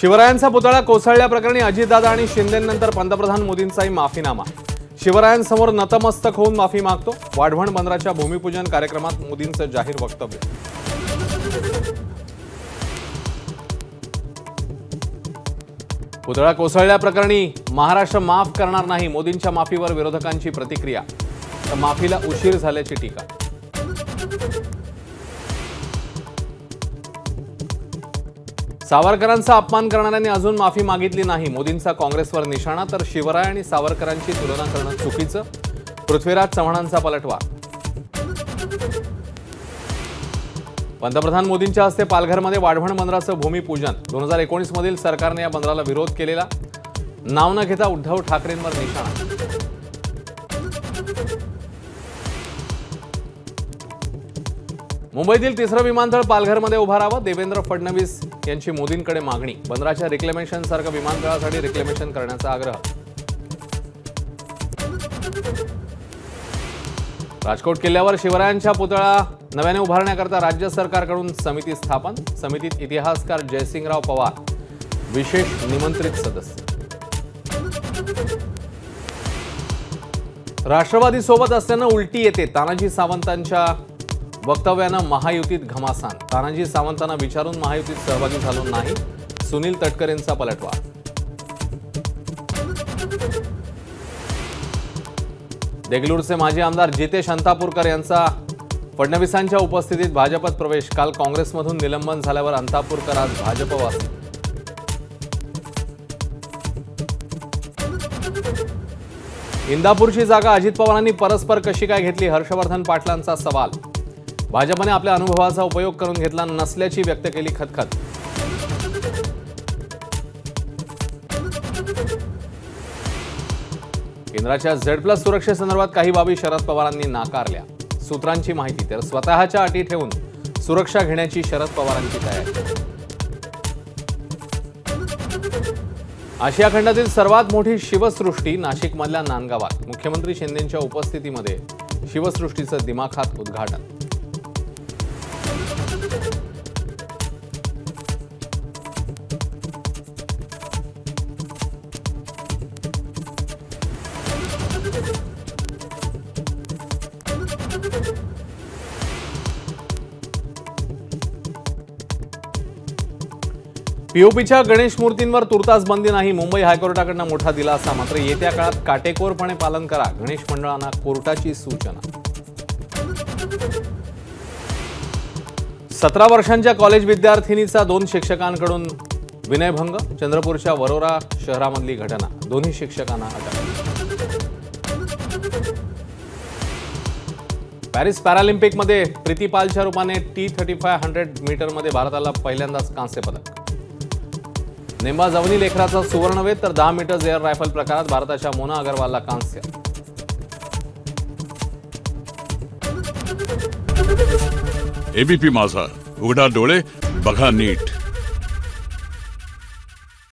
शिवरायांचा पुतळा कोसळल्याप्रकरणी अजितदादा आणि शिंदेनंतर पंतप्रधान मोदींचाही माफीनामा। शिवरायांसमोर नतमस्तक होऊन माफी मागतो। वाढवण बंदराच्या भूमिपूजन कार्यक्रमात मोदींचं जाहीर वक्तव्य। पुतळा कोसळल्याप्रकरणी महाराष्ट्र माफ करणार नाही। मोदींच्या माफीवर विरोधकांची प्रतिक्रिया। तर माफीला उशीर झाल्याची टीका। सावरकरांचा अपमान करणाऱ्यांनी अजून माफी मागितली नाही। मोदींचा काँग्रेसवर निशाणा। तर शिवराय आणि सावरकरांची तुलना करणं चुकीचं। पृथ्वीराज चव्हाणांचा पलटवार। पंतप्रधान मोदींच्या हस्ते पालघरमध्ये वाढवण बंदराचं भूमिपूजन। 2019 मधील सरकारने या बंदराला विरोध केलेला। नाव न घेता उद्धव ठाकरेंवर निशाणा। मुंबईतील तिसरं विमानतळ पालघरमध्ये उभारावं। देवेंद्र फडणवीस यांची मोदींकडे मागणी। बंदराच्या रिक्लेमेशन सारखं विमानतळासाठी रिक्लेमेशन करण्याचा आग्रह। राजकोट किल्ल्यावर शिवरायांच्या पुतळा नव्याने उभारण्याकरता राज्य सरकारकडून समिती स्थापन। समितीत इतिहासकार जयसिंगराव पवार विशेष निमंत्रित सदस्य। राष्ट्रवादी सोबत असल्यानं उलटी येते। तानाजी सावंतांच्या वक्तव्यानं महायुतीत घमासान। तानाजी सावंतांना विचारून महायुतीत सहभागी झालो नाही। सुनील तटकरेंचा पलटवार। देगलूरचे माजी आमदार जितेश अंतापूरकर यांचा फडणवीसांच्या उपस्थितीत भाजपात प्रवेश। काल काँग्रेसमधून निलंबन झाल्यावर अंतापूरकर आज भाजपवासी। इंदापूरची जागा अजित पवारांनी परस्पर कशी काय घेतली? हर्षवर्धन पाटलांचा सवाल। भाजपने आपल्या अनुभवाचा उपयोग करून घेतला नसल्याची व्यक्त केली खतखत। केंद्राच्या Z+ सुरक्षेसंदर्भात काही बाबी शरद पवारांनी नाकारल्या। सूत्रांची माहिती। तर स्वतःच्या अटी ठेवून सुरक्षा घेण्याची शरद पवारांची तयारी। आशिया खंडातील सर्वात मोठी शिवसृष्टी नाशिकमधल्या नांदगावात। मुख्यमंत्री शिंदेंच्या उपस्थितीमध्ये शिवसृष्टीचं दिमाखात उद्घाटन। पीओपीच्या गणेश मूर्तींवर तुर्तास बंदी नाही। मुंबई हायकोर्टाकडून मोठा दिलासा। मात्र येत्या काळात काटेकोरपणे पालन करा। गणेश मंडळांना कोर्टाची सूचना। 17 वर्षांच्या कॉलेज विद्यार्थिनीचा 2 शिक्षकांकडून विनयभंग। चंद्रपूरच्या वरोरा शहरामधली घटना। दोन्ही शिक्षकांना अटक। पॅरिस पॅरालिम्पिकमध्ये प्रीती पालच्या रूपाने T35 मीटरमध्ये भारताला पहिल्यांदाच कांस्य पदक। नेमबाज अवनी लेखराचा सुवर्णवेध। तर 10 मीटर एअर रायफल प्रकारात भारताच्या मोना अगरवालला कांस्य। एबीपी माझा, उघडा डोळे बघा नीट।